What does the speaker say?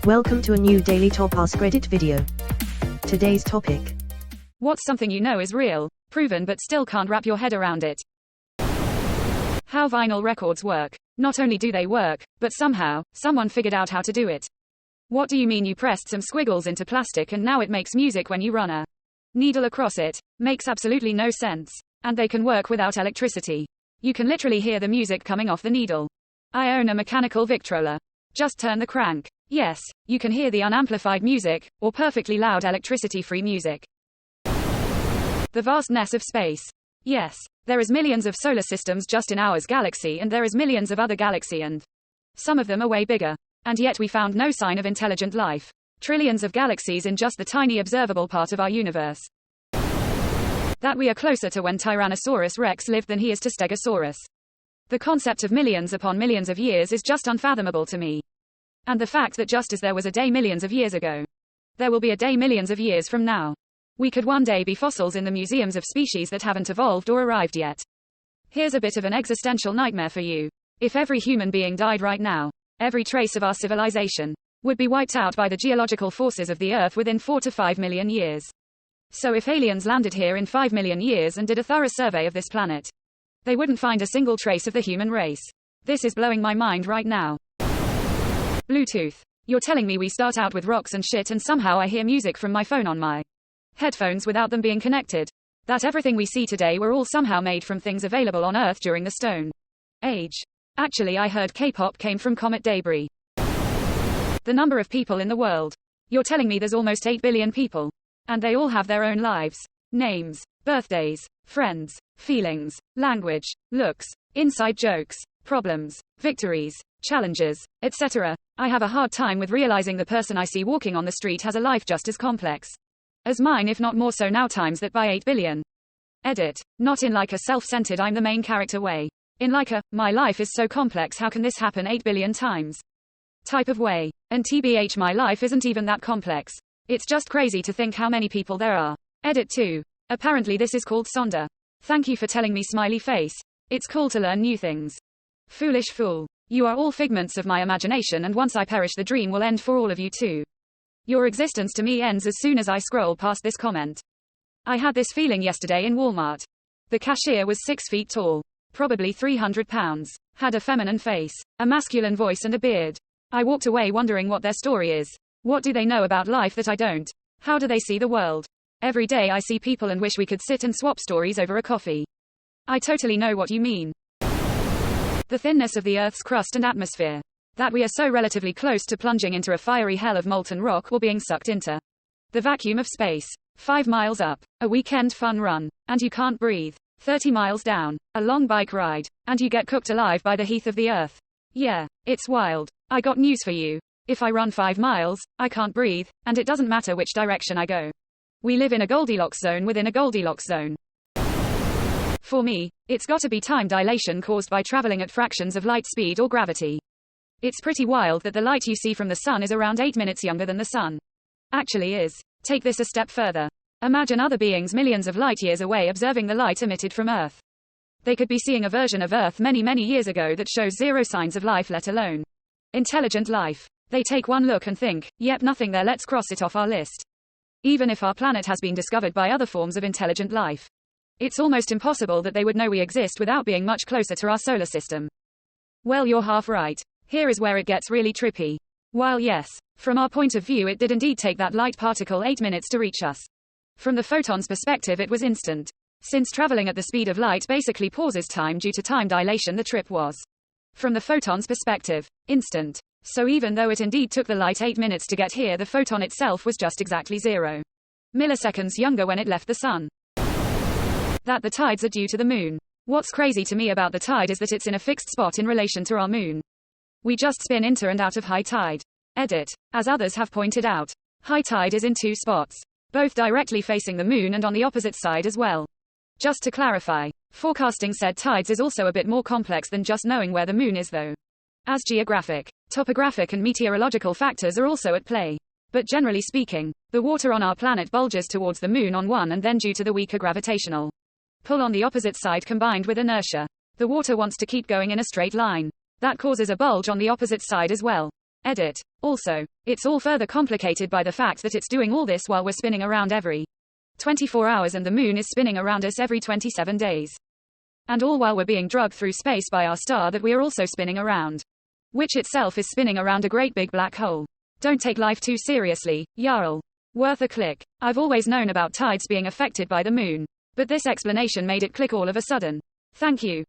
Welcome to a new daily top AskReddit video. Today's topic. What's something you know is real, proven but still can't wrap your head around it? How vinyl records work. Not only do they work, but somehow, someone figured out how to do it. What do you mean you pressed some squiggles into plastic and now it makes music when you run a needle across it? Makes absolutely no sense. And they can work without electricity. You can literally hear the music coming off the needle. I own a mechanical Victrola. Just turn the crank. Yes, you can hear the unamplified music, or perfectly loud electricity-free music. The vastness of space. Yes, there is millions of solar systems just in our galaxy, and there is millions of other galaxies, and some of them are way bigger. And yet we found no sign of intelligent life. Trillions of galaxies in just the tiny observable part of our universe. That we are closer to when Tyrannosaurus Rex lived than he is to Stegosaurus. The concept of millions upon millions of years is just unfathomable to me. And the fact that just as there was a day millions of years ago, there will be a day millions of years from now. We could one day be fossils in the museums of species that haven't evolved or arrived yet. Here's a bit of an existential nightmare for you. If every human being died right now, every trace of our civilization would be wiped out by the geological forces of the Earth within 4 to 5 million years. So if aliens landed here in 5 million years and did a thorough survey of this planet, they wouldn't find a single trace of the human race. This is blowing my mind right now. Bluetooth. You're telling me we start out with rocks and shit and somehow I hear music from my phone on my headphones without them being connected? That everything we see today were all somehow made from things available on Earth during the Stone Age. Actually, I heard K-pop came from comet debris. The number of people in the world. You're telling me there's almost 8 billion people. And they all have their own lives, names, birthdays, friends, feelings, language, looks, inside jokes, problems, victories, challenges, etc. I have a hard time with realizing the person I see walking on the street has a life just as complex as mine, if not more so now, times that by 8 billion. Edit. Not in like a self-centered I'm the main character way. In like a, my life is so complex, how can this happen 8 billion times type of way. And TBH, my life isn't even that complex. It's just crazy to think how many people there are. Edit 2. Apparently this is called Sonder. Thank you for telling me, smiley face. It's cool to learn new things. Foolish fool. You are all figments of my imagination, and once I perish the dream will end for all of you too. Your existence to me ends as soon as I scroll past this comment. I had this feeling yesterday in Walmart. The cashier was 6 feet tall. Probably 300 pounds. Had a feminine face, a masculine voice and a beard. I walked away wondering what their story is. What do they know about life that I don't? How do they see the world? Every day I see people and wish we could sit and swap stories over a coffee. I totally know what you mean. The thinness of the Earth's crust and atmosphere. That we are so relatively close to plunging into a fiery hell of molten rock or being sucked into the vacuum of space. 5 miles up, a weekend fun run, and you can't breathe. 30 miles down, a long bike ride, and you get cooked alive by the heat of the Earth. Yeah, it's wild. I got news for you. If I run 5 miles, I can't breathe, and it doesn't matter which direction I go. We live in a Goldilocks zone within a Goldilocks zone. For me, it's gotta be time dilation caused by traveling at fractions of light speed or gravity. It's pretty wild that the light you see from the sun is around 8 minutes younger than the sun actually is. Take this a step further. Imagine other beings millions of light years away observing the light emitted from Earth. They could be seeing a version of Earth many, many years ago that shows zero signs of life, let alone intelligent life. They take one look and think, yep, nothing there, let's cross it off our list. Even if our planet has been discovered by other forms of intelligent life, it's almost impossible that they would know we exist without being much closer to our solar system. Well, you're half right. Here is where it gets really trippy. While yes, from our point of view it did indeed take that light particle 8 minutes to reach us. From the photon's perspective it was instant. Since traveling at the speed of light basically pauses time due to time dilation, the trip was, from the photon's perspective, instant. So even though it indeed took the light 8 minutes to get here, the photon itself was just exactly 0 milliseconds younger when it left the sun. That the tides are due to the moon. What's crazy to me about the tide is that it's in a fixed spot in relation to our moon. We just spin into and out of high tide. Edit. As others have pointed out, high tide is in 2 spots, both directly facing the moon and on the opposite side as well. Just to clarify, forecasting said tides is also a bit more complex than just knowing where the moon is though, as geographic, topographic and meteorological factors are also at play. But generally speaking, the water on our planet bulges towards the moon on one, and then due to the weaker gravitational pull on the opposite side combined with inertia, the water wants to keep going in a straight line. That causes a bulge on the opposite side as well. Edit. Also, it's all further complicated by the fact that it's doing all this while we're spinning around every 24 hours and the moon is spinning around us every 27 days. And all while we're being drugged through space by our star that we are also spinning around, which itself is spinning around a great big black hole. Don't take life too seriously, Jarl. Worth a click. I've always known about tides being affected by the moon, but this explanation made it click all of a sudden. Thank you.